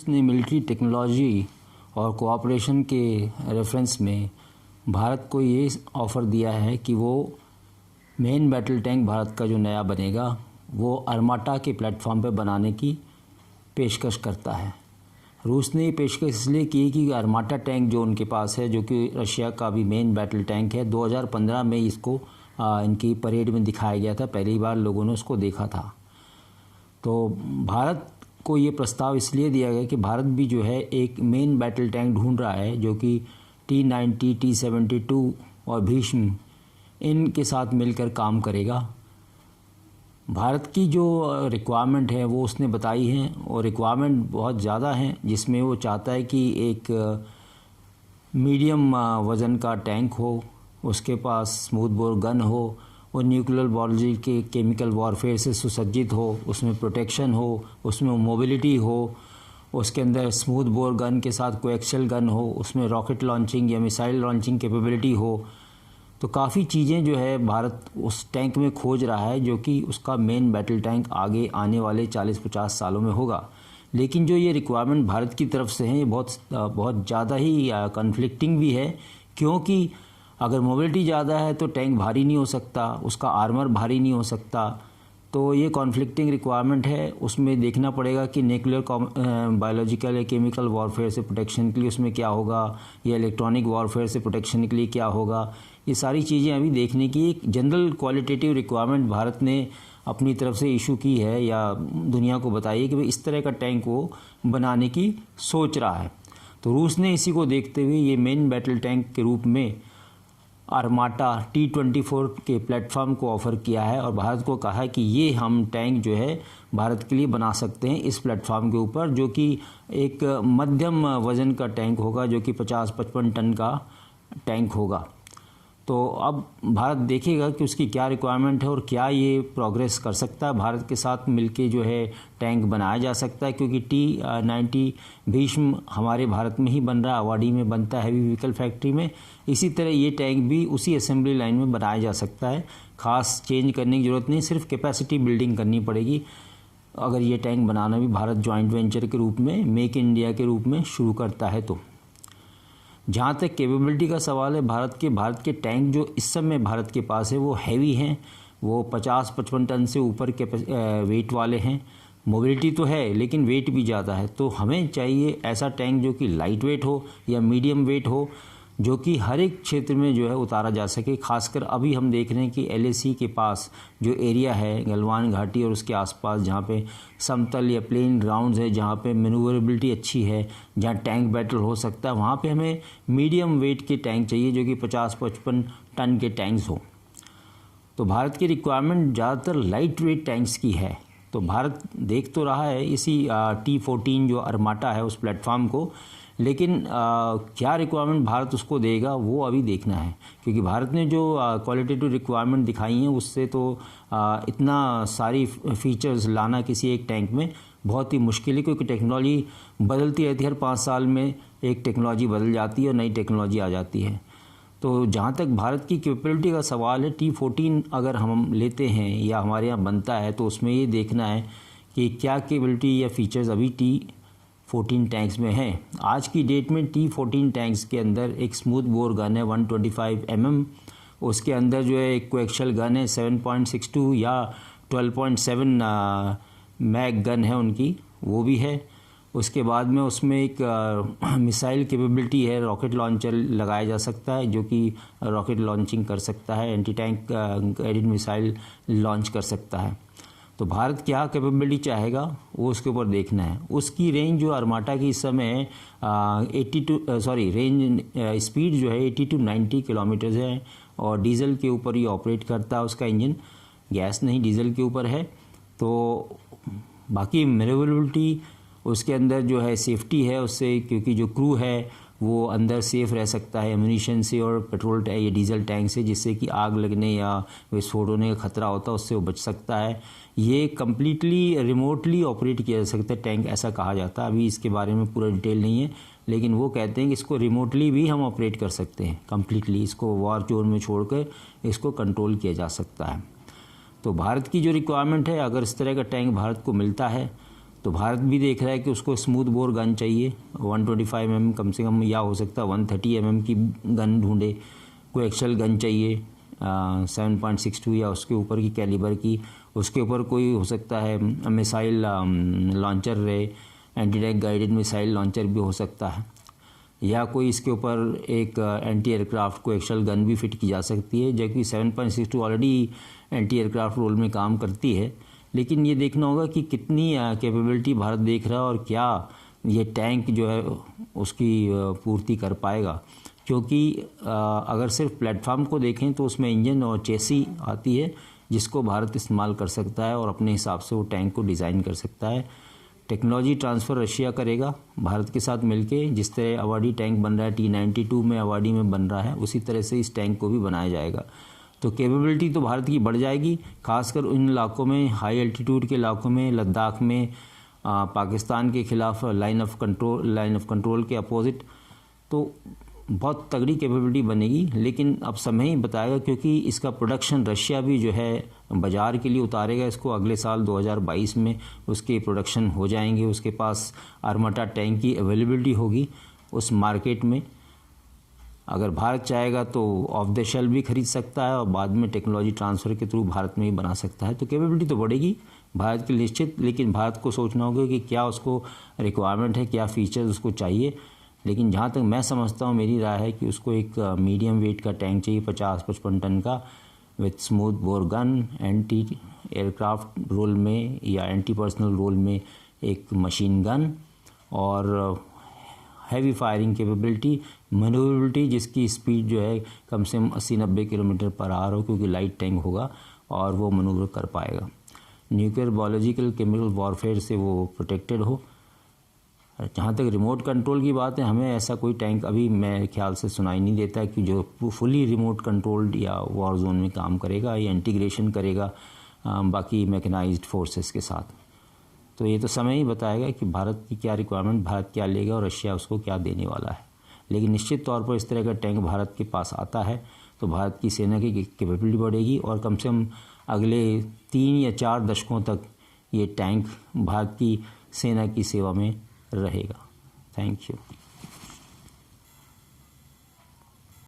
ने military technology और cooperation के रेफरेंस में भारत को ये ऑफ़र दिया है कि वो मेन बैटल टैंक भारत का जो नया बनेगा वो अरमाटा के प्लेटफॉर्म पर बनाने की पेशकश करता है। रूस ने ये पेशकश इसलिए की कि अरमाटा टैंक जो उनके पास है, जो कि रशिया का भी मेन बैटल टैंक है, 2015 में इसको इनकी परेड में दिखाया गया था, पहली बार लोगों ने उसको देखा था। तो भारत को ये प्रस्ताव इसलिए दिया गया कि भारत भी जो है एक मेन बैटल टैंक ढूंढ रहा है जो कि T-90, T-72 और भीष्म इनके साथ मिलकर काम करेगा। भारत की जो रिक्वायरमेंट है वो उसने बताई है और रिक्वायरमेंट बहुत ज़्यादा है, जिसमें वो चाहता है कि एक मीडियम वज़न का टैंक हो, उसके पास स्मूथ बोर गन हो और न्यूक्लियर बायोलॉजी के केमिकल वॉरफेयर से सुसज्जित हो, उसमें प्रोटेक्शन हो, उसमें मोबिलिटी हो, उसके अंदर स्मूथ बोर गन के साथ कोएक्सियल गन हो, उसमें रॉकेट लॉन्चिंग या मिसाइल लॉन्चिंग कैपेबिलिटी हो। तो काफ़ी चीज़ें जो है भारत उस टैंक में खोज रहा है जो कि उसका मेन बैटल टैंक आगे आने वाले 40-50 सालों में होगा। लेकिन जो ये रिक्वायरमेंट भारत की तरफ से है ये बहुत ज़्यादा ही कन्फ्लिक्टिंग भी है, क्योंकि अगर मोबिलिटी ज़्यादा है तो टैंक भारी नहीं हो सकता, उसका आर्मर भारी नहीं हो सकता। तो ये कॉन्फ्लिक्टिंग रिक्वायरमेंट है, उसमें देखना पड़ेगा कि न्यूक्लियर बायोलॉजिकल या केमिकल वॉरफेयर से प्रोटेक्शन के लिए उसमें क्या होगा, या इलेक्ट्रॉनिक वॉरफेयर से प्रोटेक्शन के लिए क्या होगा। ये सारी चीज़ें अभी देखने की एक जनरल क्वालिटेटिव रिक्वायरमेंट भारत ने अपनी तरफ से इशू की है या दुनिया को बताई है कि भाई इस तरह का टैंक वो बनाने की सोच रहा है। तो रूस ने इसी को देखते हुए ये मेन बैटल टैंक के रूप में अरमाटा T-24 के प्लेटफॉर्म को ऑफ़र किया है और भारत को कहा है कि ये हम टैंक जो है भारत के लिए बना सकते हैं इस प्लेटफॉर्म के ऊपर, जो कि एक मध्यम वज़न का टैंक होगा, जो कि 50-55 टन का टैंक होगा। तो अब भारत देखेगा कि उसकी क्या रिक्वायरमेंट है और क्या ये प्रोग्रेस कर सकता है, भारत के साथ मिलके जो है टैंक बनाया जा सकता है, क्योंकि T-90 भीष्म हमारे भारत में ही बन रहा है, अवाडी में बनता है, हैवी व्हीकल फैक्ट्री में। इसी तरह ये टैंक भी उसी असेंबली लाइन में बनाया जा सकता है, ख़ास चेंज करने की ज़रूरत नहीं, सिर्फ कैपेसिटी बिल्डिंग करनी पड़ेगी। अगर ये टैंक बनाना भी भारत जॉइंट वेंचर के रूप में, मेक इन इंडिया के रूप में शुरू करता है। तो जहाँ तक कैपेबिलिटी का सवाल है, भारत के टैंक जो इस समय भारत के पास है वो हैवी हैं, वो 50-55 टन से ऊपर के वेट वाले हैं। मोबिलिटी तो है लेकिन वेट भी ज़्यादा है। तो हमें चाहिए ऐसा टैंक जो कि लाइट वेट हो या मीडियम वेट हो, जो कि हर एक क्षेत्र में जो है उतारा जा सके। खासकर अभी हम देख रहे हैं कि LAC के पास जो एरिया है, गलवान घाटी और उसके आसपास, जहाँ पे समतल या प्लेन ग्राउंड्स है, जहाँ पे मैन्यूवरेबिलिटी अच्छी है, जहाँ टैंक बैटल हो सकता है, वहाँ पे हमें मीडियम वेट के टैंक चाहिए जो कि 50-55 टन के टैंक्स हो। तो भारत की रिक्वायरमेंट ज़्यादातर लाइट वेट टैंक्स की है। तो भारत देख तो रहा है इसी T-14 जो अरमाटा है उस प्लेटफॉर्म को, लेकिन क्या रिक्वायरमेंट भारत उसको देगा वो अभी देखना है, क्योंकि भारत ने जो क्वालिटेटिव रिक्वायरमेंट दिखाई हैं उससे तो इतना सारी फीचर्स लाना किसी एक टैंक में बहुत ही मुश्किल है, क्योंकि टेक्नोलॉजी बदलती रहती है, हर 5 साल में एक टेक्नोलॉजी बदल जाती है और नई टेक्नोलॉजी आ जाती है। तो जहाँ तक भारत की कैपेबिलिटी का सवाल है, T-14 अगर हम लेते हैं या हमारे यहाँ बनता है तो उसमें ये देखना है कि क्या कैपेबिलिटी या फीचर्स अभी T-14 टैंक्स में हैं। आज की डेट में T-14 टैंक्स के अंदर एक स्मूथ बोर गन है 125 mm, उसके अंदर जो है एक कोएक्सियल गन है 7.62 या 12.7 मैग गन है उनकी, वो भी है। उसके बाद में उसमें एक मिसाइल कैपेबिलिटी है, रॉकेट लॉन्चर लगाया जा सकता है जो कि रॉकेट लॉन्चिंग कर सकता है, anti tank guided missile launch कर सकता है। तो भारत क्या कैपेबिलिटी चाहेगा वो उसके ऊपर देखना है। उसकी रेंज जो अरमाटा की इस समय रेंज स्पीड जो है 80 to 90 किलोमीटर है और डीजल के ऊपर ही ऑपरेट करता है उसका इंजन, गैस नहीं डीजल के ऊपर है। तो बाकी मैनेवरेबिलिटी उसके अंदर जो है सेफ्टी है उससे, क्योंकि जो क्रू है वो अंदर सेफ़ रह सकता है एम्यूनिशन से और पेट्रोल टैंक या डीजल टैंक से, जिससे कि आग लगने या विस्फोट होने का खतरा होता है उससे वो बच सकता है। ये कम्प्लीटली रिमोटली ऑपरेट किया जा सकता है टैंक, ऐसा कहा जाता है। अभी इसके बारे में पूरा डिटेल नहीं है, लेकिन वो कहते हैं कि इसको रिमोटली भी हम ऑपरेट कर सकते हैं, कम्प्लीटली इसको वॉर जोन में छोड़कर इसको कंट्रोल किया जा सकता है। तो भारत की जो रिक्वायरमेंट है, अगर इस तरह का टैंक भारत को मिलता है तो भारत भी देख रहा है कि उसको स्मूथ बोर गन चाहिए, 125 mm कम से कम, या हो सकता है 130 mm की गन ढूंढे। कोई एक्सल गन चाहिए 7.62 या उसके ऊपर की कैलिबर की। उसके ऊपर कोई हो सकता है मिसाइल लॉन्चर रहे, anti tank guided missile launcher भी हो सकता है, या कोई इसके ऊपर एक एंटी एयरक्राफ्ट को एक्सल गन भी फिट की जा सकती है, जबकि 7.62 ऑलरेडी एंटी एयरक्राफ्ट रोल में काम करती है। लेकिन ये देखना होगा कि कितनी कैपेबिलिटी भारत देख रहा है और क्या ये टैंक जो है उसकी पूर्ति कर पाएगा। क्योंकि अगर सिर्फ प्लेटफार्म को देखें तो उसमें इंजन और चेसी आती है जिसको भारत इस्तेमाल कर सकता है और अपने हिसाब से वो टैंक को डिज़ाइन कर सकता है। टेक्नोलॉजी ट्रांसफ़र रशिया करेगा भारत के साथ मिलके। जिस तरह अवाडी टैंक बन रहा है T-92 में अवाडी में बन रहा है, उसी तरह से इस टैंक को भी बनाया जाएगा। तो कैपेबिलिटी तो भारत की बढ़ जाएगी, खासकर उन इलाकों में, हाई एल्टीट्यूड के इलाकों में, लद्दाख में, पाकिस्तान के खिलाफ लाइन ऑफ कंट्रोल के अपोजिट। तो बहुत तगड़ी कैपेबिलिटी बनेगी। लेकिन अब समय ही बताएगा, क्योंकि इसका प्रोडक्शन रशिया भी जो है बाज़ार के लिए उतारेगा इसको। अगले साल 2022 में उसके प्रोडक्शन हो जाएंगे, उसके पास आर्माटा टैंक की अवेलेबिलिटी होगी उस मार्केट में। अगर भारत चाहेगा तो ऑफ द शेल्फ भी खरीद सकता है और बाद में टेक्नोलॉजी ट्रांसफ़र के थ्रू भारत में ही बना सकता है। तो कैपेबिलिटी तो बढ़ेगी भारत के निश्चित, लेकिन भारत को सोचना होगा कि क्या उसको रिक्वायरमेंट है, क्या फीचर्स उसको चाहिए। लेकिन जहाँ तक मैं समझता हूँ, मेरी राय है कि उसको एक मीडियम वेट का टैंक चाहिए 50-55 टन का, with smooth bore gun, anti aircraft role में या एंटी पर्सनल रोल में एक मशीन गन, और हैवी फायरिंग कैपेबिलिटी, मैन्यूवरेबिलिटी जिसकी स्पीड जो है कम से कम 80-90 किलोमीटर पर आवर हो, क्योंकि लाइट टैंक होगा और वो मनूवर कर पाएगा। न्यूक्लियर, बायोलॉजिकल, केमिकल वॉरफेयर से वो प्रोटेक्टेड हो। जहाँ तक रिमोट कंट्रोल की बात है, हमें ऐसा कोई टैंक अभी मेरे ख्याल से सुनाई नहीं देता है कि जो फुली रिमोट कंट्रोल्ड या वॉर जोन में काम करेगा या इंटीग्रेशन करेगा बाकी मैकेनाइज्ड फोर्सेस के साथ। तो ये तो समय ही बताएगा कि भारत की क्या रिक्वायरमेंट, भारत क्या लेगा और रशिया उसको क्या देने वाला है। लेकिन निश्चित तौर पर इस तरह का टैंक भारत के पास आता है तो भारत की सेना की कैपेबिलिटी बढ़ेगी और कम से कम अगले 3 या 4 दशकों तक ये टैंक भारत की सेना की सेवा में रहेगा। Thank you.